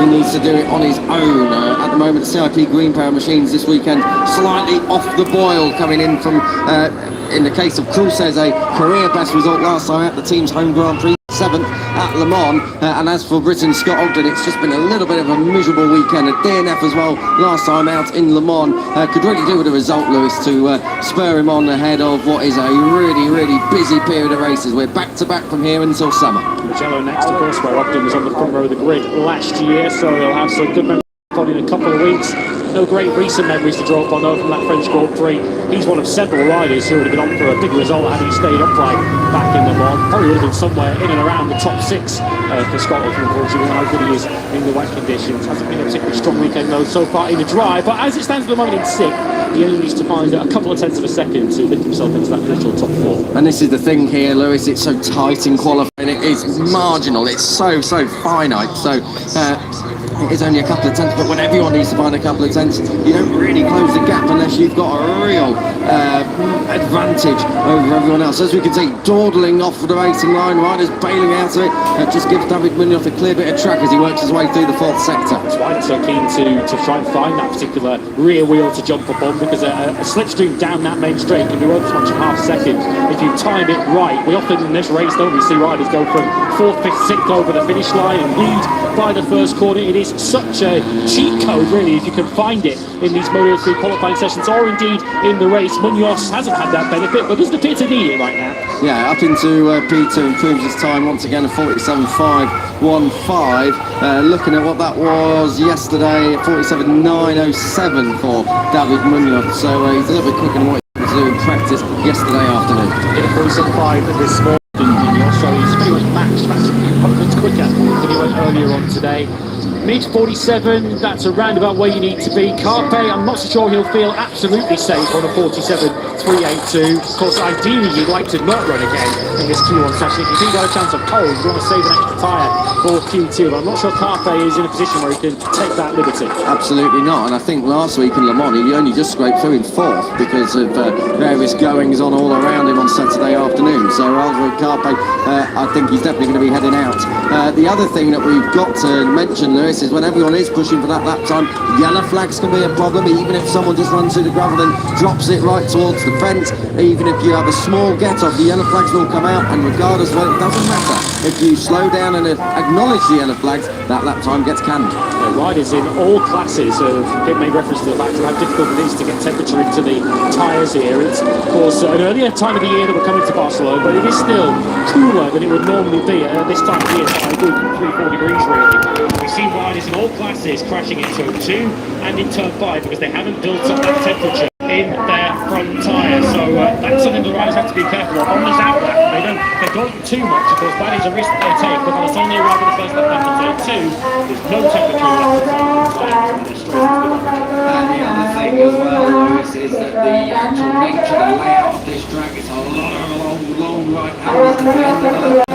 he needs to do it on his own. At the moment, CIP Green Power Machines this weekend slightly off the boil, coming in from, in the case of Cruces, a career best result last time at the team's home Grand Prix, 7th at Le Mans. And as for Britain, Scott Ogden, it's just been a little bit of a miserable weekend. A DNF as well last time out in Le Mans. Could really do with a result, Lewis, to spur him on ahead of what is a really busy period of races. We're back to back from here until summer. Mugello next, of course, where Ogden was on the front row of the grid last year, so they'll have some good memories in a couple of weeks. No great recent memories to draw upon though from that French Grand Prix. He's one of several riders who would have been on for a big result had he stayed upright back in the Mans. Probably would have been somewhere in and around the top 6 for Scotland, unfortunately, how good he is in the wet conditions. Hasn't been a particularly strong weekend though so far in the dry, but as it stands at the moment in 6th, he only needs to find a couple of tenths of a second to lift himself into that initial top 4. And this is the thing here, Lewis, it's so tight in qualifying, it is marginal, it's so finite, so it is only a couple of tenths, but when everyone needs to find a couple of tenths, you don't really close the gap unless you've got a real advantage over everyone else. As we can see, dawdling off the racing line, riders bailing out of it. Just gives David Munoz a clear bit of track as he works his way through the 4th sector. That's why it's so keen to try and find that particular rear wheel to jump up on, because a slipstream down that main straight can be worth as much as half a second if you time it right. We often in this race don't we see riders go from 4th, 5th, 6th over the finish line and lead by the first corner. It is such a cheat code really if you can find it in these Moto 3 qualifying sessions or indeed in the race. Munoz hasn't had that benefit but doesn't appear to need it right now. Yeah, up into P2, improves his time once again, a 47.515. Looking at what that was yesterday, 47.907 for David Munoz, so he's a little bit quicker than what he was doing in practice yesterday afternoon. In a 47.5 this morning, so he's pretty much matched, a couple minutes quicker than he went earlier on today. Mid 47, that's around about where you need to be. Carpe, I'm not so sure he'll feel absolutely safe on a 47.382. Of course, ideally you'd like to not run again in this Q1 session. If you think you got a chance of cold, you want to save an extra tyre for Q2. But I'm not sure Carpe is in a position where he can take that liberty. Absolutely not, and I think last week in Le Mans he only just scraped through in 4th because of various goings on all around him on Saturday afternoon. So Alvaro Carpe, I think he's definitely going to be heading out. The other thing that we've got to mention, Lewis, is when everyone is pushing for that lap time, yellow flags can be a problem. Even if someone just runs through the gravel and drops it right towards the fence, even if you have a small get-off, the yellow flags will come out, and regardless of it, doesn't matter. If you slow down and acknowledge the yellow flags, that lap time gets canned. Riders in all classes have made reference to the fact of how difficult it is to get temperature into the tyres here. It's, of course, an earlier time of the year that we're coming to Barcelona, but it is still cooler than it would normally be at this time of year, by a good 3-4 degrees really. We see riders in all classes crashing in turn 2 and in turn 5 because they haven't built up that temperature in their front tyre. So that's something the riders have to be careful of. On this outlap, they don't too much, of course. That is a risk they take, but by the time they arrive at the first lap after turn 2, there's no temperature left to And the other thing as well, Lewis, is that the actual nature, the layout of this track is a lot of long right angles at the end of the